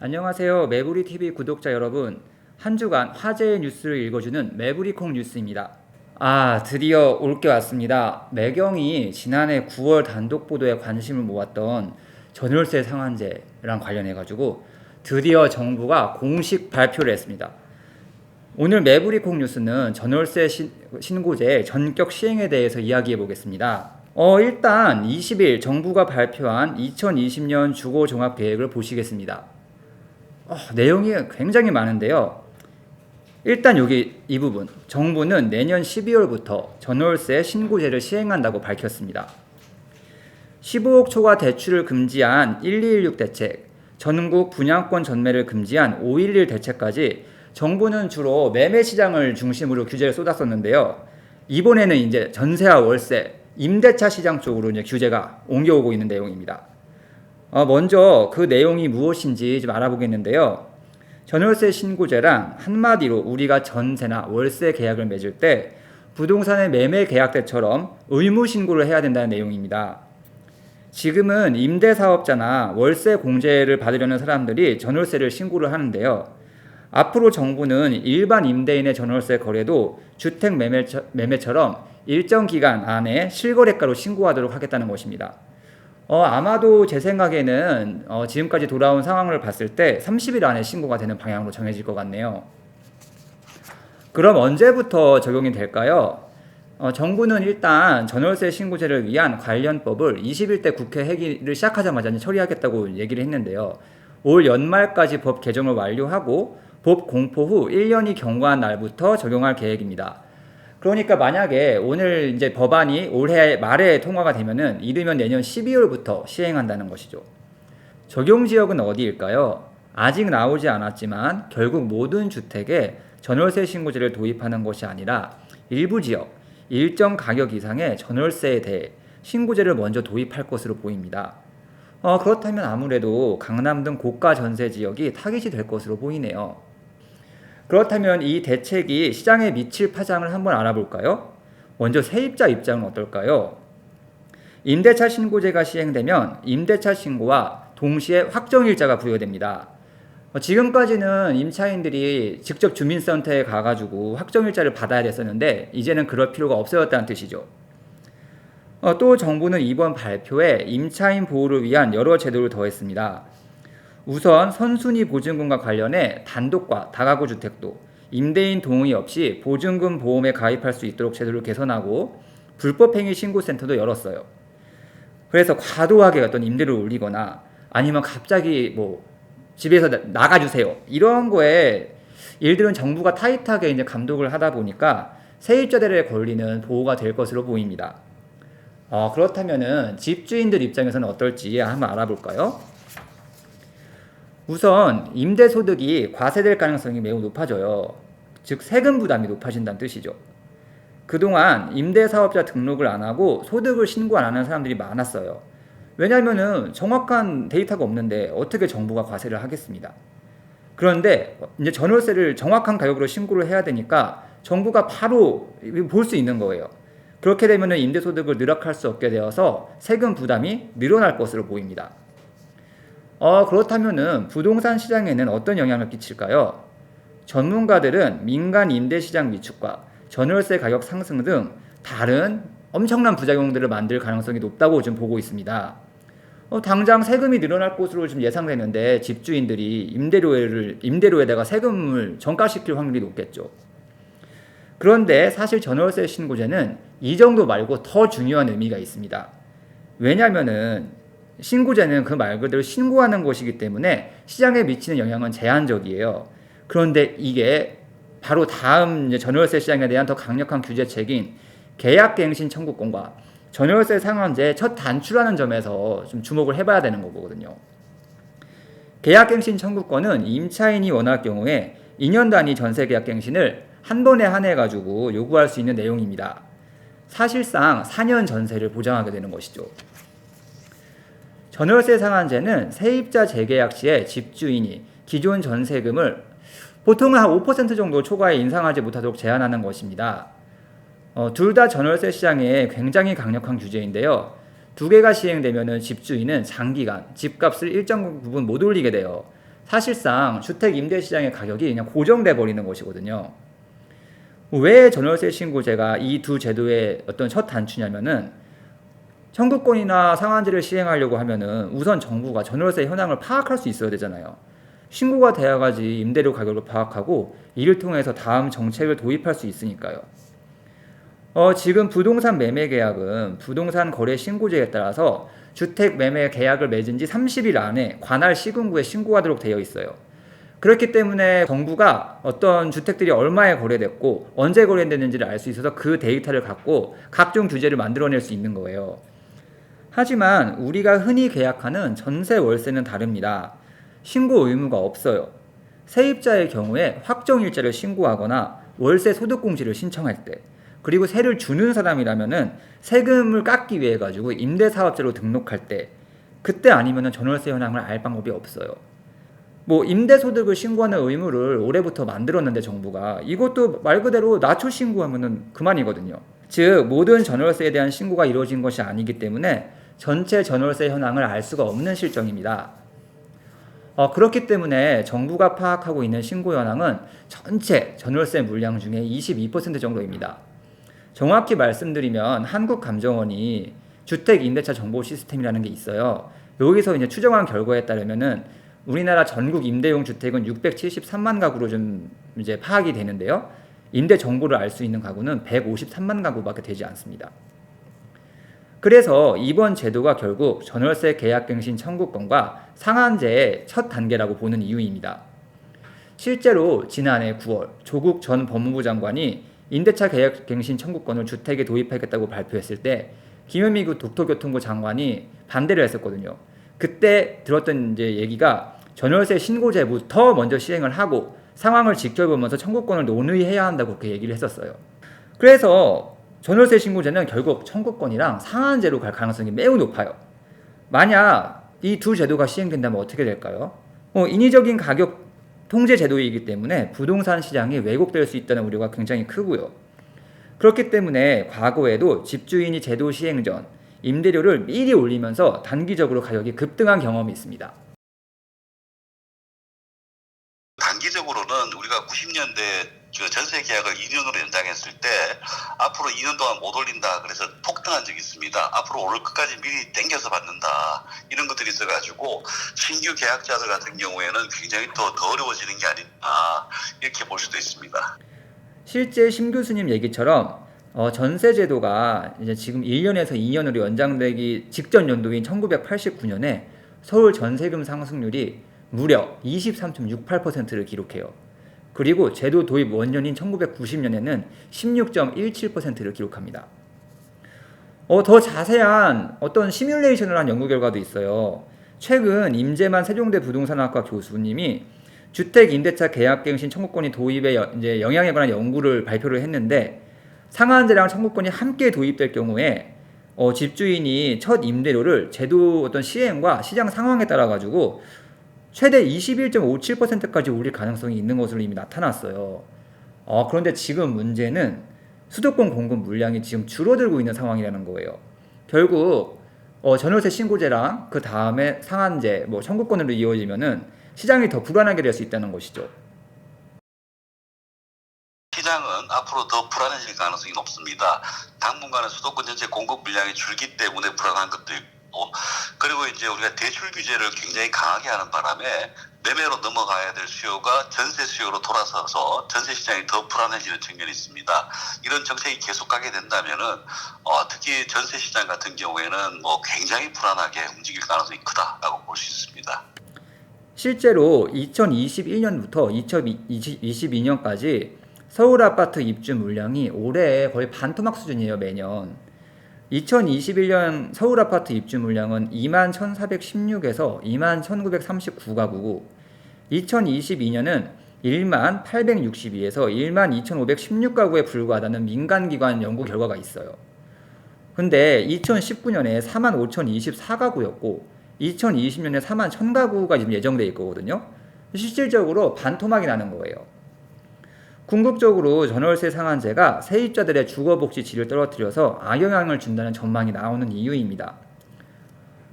안녕하세요. 매부리TV 구독자 여러분. 한 주간 화제의 뉴스를 읽어주는 매부리콩 뉴스입니다. 드디어 올 게 왔습니다. 매경이 지난해 9월 단독 보도에 관심을 모았던 전월세 상한제랑 관련해가지고 드디어 정부가 공식 발표를 했습니다. 오늘 매부리콩 뉴스는 전월세 신고제 전격 시행에 대해서 이야기해 보겠습니다. 일단 20일 정부가 발표한 2020년 주거 종합 계획을 보시겠습니다. 내용이 굉장히 많은데요. 일단 여기 이 부분, 정부는 내년 12월부터 전월세 신고제를 시행한다고 밝혔습니다. 15억 초과 대출을 금지한 1216 대책, 전국 분양권 전매를 금지한 511 대책까지 정부는 주로 매매 시장을 중심으로 규제를 쏟았었는데요. 이번에는 이제 전세와 월세, 임대차 시장 쪽으로 이제 규제가 옮겨오고 있는 내용입니다. 먼저 그 내용이 무엇인지 좀 알아보겠는데요. 전월세 신고제란 한마디로 우리가 전세나 월세 계약을 맺을 때 부동산의 매매 계약 때처럼 의무 신고를 해야 된다는 내용입니다. 지금은 임대사업자나 월세 공제를 받으려는 사람들이 전월세를 신고를 하는데요. 앞으로 정부는 일반 임대인의 전월세 거래도 주택 매매처럼 일정 기간 안에 실거래가로 신고하도록 하겠다는 것입니다. 아마도 제 생각에는 지금까지 돌아온 상황을 봤을 때 30일 안에 신고가 되는 방향으로 정해질 것 같네요. 그럼 언제부터 적용이 될까요? 정부는 일단 전월세 신고제를 위한 관련법을 21대 국회 회기를 시작하자마자 처리하겠다고 얘기를 했는데요. 올 연말까지 법 개정을 완료하고 법 공포 후 1년이 경과한 날부터 적용할 계획입니다. 그러니까 만약에 오늘 이제 법안이 올해 말에 통과가 되면은 이르면 내년 12월부터 시행한다는 것이죠. 적용 지역은 어디일까요? 아직 나오지 않았지만 결국 모든 주택에 전월세 신고제를 도입하는 것이 아니라 일부 지역, 일정 가격 이상의 전월세에 대해 신고제를 먼저 도입할 것으로 보입니다. 그렇다면 아무래도 강남 등 고가 전세 지역이 타깃이 될 것으로 보이네요. 그렇다면 이 대책이 시장에 미칠 파장을 한번 알아볼까요? 먼저 세입자 입장은 어떨까요? 임대차 신고제가 시행되면 임대차 신고와 동시에 확정일자가 부여됩니다. 지금까지는 임차인들이 직접 주민센터에 가가지고 확정일자를 받아야 됐었는데 이제는 그럴 필요가 없어졌다는 뜻이죠. 또 정부는 이번 발표에 임차인 보호를 위한 여러 제도를 더했습니다. 우선 선순위 보증금과 관련해 단독과 다가구 주택도 임대인 동의 없이 보증금 보험에 가입할 수 있도록 제도를 개선하고 불법행위 신고센터도 열었어요. 그래서 과도하게 어떤 임대료를 올리거나 아니면 갑자기 집에서 나가주세요 이런 거에 일들은 정부가 타이트하게 이제 감독을 하다 보니까 세입자들의 권리는 보호가 될 것으로 보입니다. 그렇다면은 집주인들 입장에서는 어떨지 한번 알아볼까요? 우선 임대소득이 과세될 가능성이 매우 높아져요. 즉 세금 부담이 높아진다는 뜻이죠. 그동안 임대사업자 등록을 안 하고 소득을 신고 안 하는 사람들이 많았어요. 왜냐하면은 정확한 데이터가 없는데 어떻게 정부가 과세를 하겠습니다. 그런데 이제 전월세를 정확한 가격으로 신고를 해야 되니까 정부가 바로 볼 수 있는 거예요. 그렇게 되면은 임대소득을 누락할 수 없게 되어서 세금 부담이 늘어날 것으로 보입니다. 그렇다면은 부동산 시장에는 어떤 영향을 끼칠까요? 전문가들은 민간 임대시장 위축과 전월세 가격 상승 등 다른 엄청난 부작용들을 만들 가능성이 높다고 지금 보고 있습니다. 당장 세금이 늘어날 것으로 지금 예상되는데 집주인들이 임대료에다가 세금을 전가시킬 확률이 높겠죠. 그런데 사실 전월세 신고제는 이 정도 말고 더 중요한 의미가 있습니다. 왜냐하면은 신고제는 그 말 그대로 신고하는 것이기 때문에 시장에 미치는 영향은 제한적이에요. 그런데 이게 바로 다음 전월세 시장에 대한 더 강력한 규제책인 계약갱신 청구권과 전월세 상한제 첫 단추라는 점에서 좀 주목을 해봐야 되는 거거든요. 계약갱신 청구권은 임차인이 원할 경우에 2년 단위 전세계약갱신을 한 번에 한해가지고 요구할 수 있는 내용입니다. 사실상 4년 전세를 보장하게 되는 것이죠. 전월세 상한제는 세입자 재계약 시에 집주인이 기존 전세금을 보통은 한 5% 정도 초과에 인상하지 못하도록 제한하는 것입니다. 둘 다 전월세 시장에 굉장히 강력한 규제인데요. 두 개가 시행되면 집주인은 장기간 집값을 일정 부분 못 올리게 돼요. 사실상 주택 임대 시장의 가격이 그냥 고정돼 버리는 것이거든요. 왜 전월세 신고제가 이 두 제도의 어떤 첫 단추냐면은 청구권이나 상한제를 시행하려고 하면은 우선 정부가 전월세 현황을 파악할 수 있어야 되잖아요. 신고가 되어야지 임대료 가격을 파악하고 이를 통해서 다음 정책을 도입할 수 있으니까요. 지금 부동산 매매 계약은 부동산 거래 신고제에 따라서 주택 매매 계약을 맺은 지 30일 안에 관할 시군구에 신고하도록 되어 있어요. 그렇기 때문에 정부가 어떤 주택들이 얼마에 거래됐고 언제 거래됐는지를 알 수 있어서 그 데이터를 갖고 각종 규제를 만들어낼 수 있는 거예요. 하지만 우리가 흔히 계약하는 전세 월세는 다릅니다. 신고 의무가 없어요. 세입자의 경우에 확정일자를 신고하거나 월세 소득공시를 신청할 때, 그리고 세를 주는 사람이라면은 세금을 깎기 위해 가지고 임대사업자로 등록할 때, 그때 아니면은 전월세 현황을 알 방법이 없어요. 임대소득을 신고하는 의무를 올해부터 만들었는데 정부가 이것도 말 그대로 낮춰 신고하면은 그만이거든요. 즉 모든 전월세에 대한 신고가 이루어진 것이 아니기 때문에 전체 전월세 현황을 알 수가 없는 실정입니다. 그렇기 때문에 정부가 파악하고 있는 신고 현황은 전체 전월세 물량 중에 22% 정도입니다. 정확히 말씀드리면 한국감정원이 주택임대차 정보 시스템이라는 게 있어요. 여기서 이제 추정한 결과에 따르면은 우리나라 전국 임대용 주택은 673만 가구로 좀 이제 파악이 되는데요. 임대 정보를 알 수 있는 가구는 153만 가구밖에 되지 않습니다. 그래서 이번 제도가 결국 전월세 계약갱신 청구권과 상한제의 첫 단계라고 보는 이유입니다. 실제로 지난해 9월 조국 전 법무부 장관이 임대차 계약갱신 청구권을 주택에 도입하겠다고 발표했을 때 김현미 국토교통부 장관이 반대를 했었거든요. 그때 들었던 이제 얘기가 전월세 신고제부터 먼저 시행을 하고 상황을 지켜보면서 청구권을 논의해야 한다고 그렇게 얘기를 했었어요. 그래서 전월세 신고제는 결국 청구권이랑 상한제로 갈 가능성이 매우 높아요. 만약 이 두 제도가 시행된다면 어떻게 될까요? 인위적인 가격 통제 제도이기 때문에 부동산 시장이 왜곡될 수 있다는 우려가 굉장히 크고요. 그렇기 때문에 과거에도 집주인이 제도 시행 전 임대료를 미리 올리면서 단기적으로 가격이 급등한 경험이 있습니다. 단기적으로는 우리가 90년대 전세 계약을 2년으로 연장했을 때 앞으로 2년 동안 못 올린다 그래서 폭등한 적이 있습니다. 앞으로 오를 것까지 미리 땡겨서 받는다 이런 것들이 있어가지고 신규 계약자들 같은 경우에는 굉장히 더 어려워지는 게 아니냐 이렇게 볼 수도 있습니다. 실제 심 교수님 얘기처럼 전세 제도가 이제 지금 1년에서 2년으로 연장되기 직전 연도인 1989년에 서울 전세금 상승률이 무려 23.68%를 기록해요. 그리고 제도 도입 원년인 1990년에는 16.17%를 기록합니다. 더 자세한 어떤 시뮬레이션을 한 연구 결과도 있어요. 최근 임재만 세종대 부동산학과 교수님이 주택 임대차 계약갱신 청구권이 도입에 이제 영향에 관한 연구를 발표를 했는데 상한제랑 청구권이 함께 도입될 경우에 집주인이 첫 임대료를 제도 어떤 시행과 시장 상황에 따라 가지고 최대 21.57%까지 올릴 가능성이 있는 것으로 이미 나타났어요. 그런데 지금 문제는 수도권 공급 물량이 지금 줄어들고 있는 상황이라는 거예요. 결국 전월세 신고제랑 그 다음에 상한제, 청구권으로 이어지면은 시장이 더 불안하게 될 수 있다는 것이죠. 시장은 앞으로 더 불안해질 가능성이 높습니다. 당분간은 수도권 전체 공급 물량이 줄기 때문에 불안한 것도 있고 그리고 이제 우리가 대출 규제를 굉장히 강하게 하는 바람에 매매로 넘어가야 될 수요가 전세 수요로 돌아서서 전세 시장이 더 불안해지는 측면이 있습니다. 이런 정책이 계속 가게 된다면은 특히 전세 시장 같은 경우에는 굉장히 불안하게 움직일 가능성이 크다라고 볼 수 있습니다. 실제로 2021년부터 2022년까지 서울 아파트 입주 물량이 올해 거의 반토막 수준이에요, 매년. 2021년 서울 아파트 입주 물량은 21,416에서 21,939가구고 2022년은 1862에서 12,516가구에 불과하다는 민간기관 연구 결과가 있어요. 근데 2019년에 45,024가구였고 2020년에 41,000가구가 지금 예정돼 있거든요. 실질적으로 반토막이 나는 거예요. 궁극적으로 전월세 상한제가 세입자들의 주거복지 질을 떨어뜨려서 악영향을 준다는 전망이 나오는 이유입니다.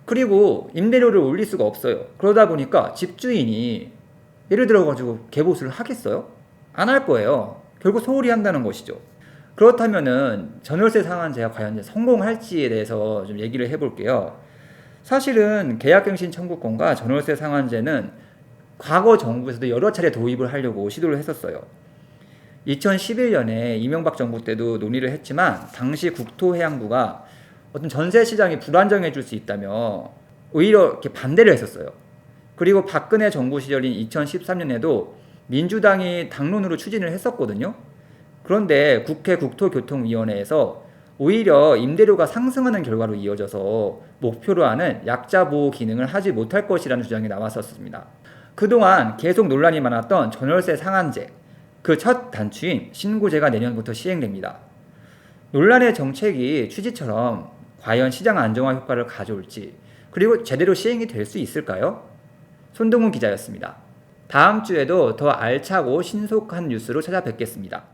그리고 임대료를 올릴 수가 없어요. 그러다 보니까 집주인이 예를 들어가지고 개보수를 하겠어요? 안 할 거예요. 결국 소홀히 한다는 것이죠. 그렇다면은 전월세 상한제가 과연 이제 성공할지에 대해서 좀 얘기를 해볼게요. 사실은 계약갱신 청구권과 전월세 상한제는 과거 정부에서도 여러 차례 도입을 하려고 시도를 했었어요. 2011년에 이명박 정부 때도 논의를 했지만 당시 국토해양부가 어떤 전세 시장이 불안정해질 수 있다며 오히려 이렇게 반대를 했었어요. 그리고 박근혜 정부 시절인 2013년에도 민주당이 당론으로 추진을 했었거든요. 그런데 국회 국토교통위원회에서 오히려 임대료가 상승하는 결과로 이어져서 목표로 하는 약자 보호 기능을 하지 못할 것이라는 주장이 나왔었습니다. 그동안 계속 논란이 많았던 전월세 상한제, 그 첫 단추인 신고제가 내년부터 시행됩니다. 논란의 정책이 취지처럼 과연 시장 안정화 효과를 가져올지, 그리고 제대로 시행이 될 수 있을까요? 손동훈 기자였습니다. 다음 주에도 더 알차고 신속한 뉴스로 찾아뵙겠습니다.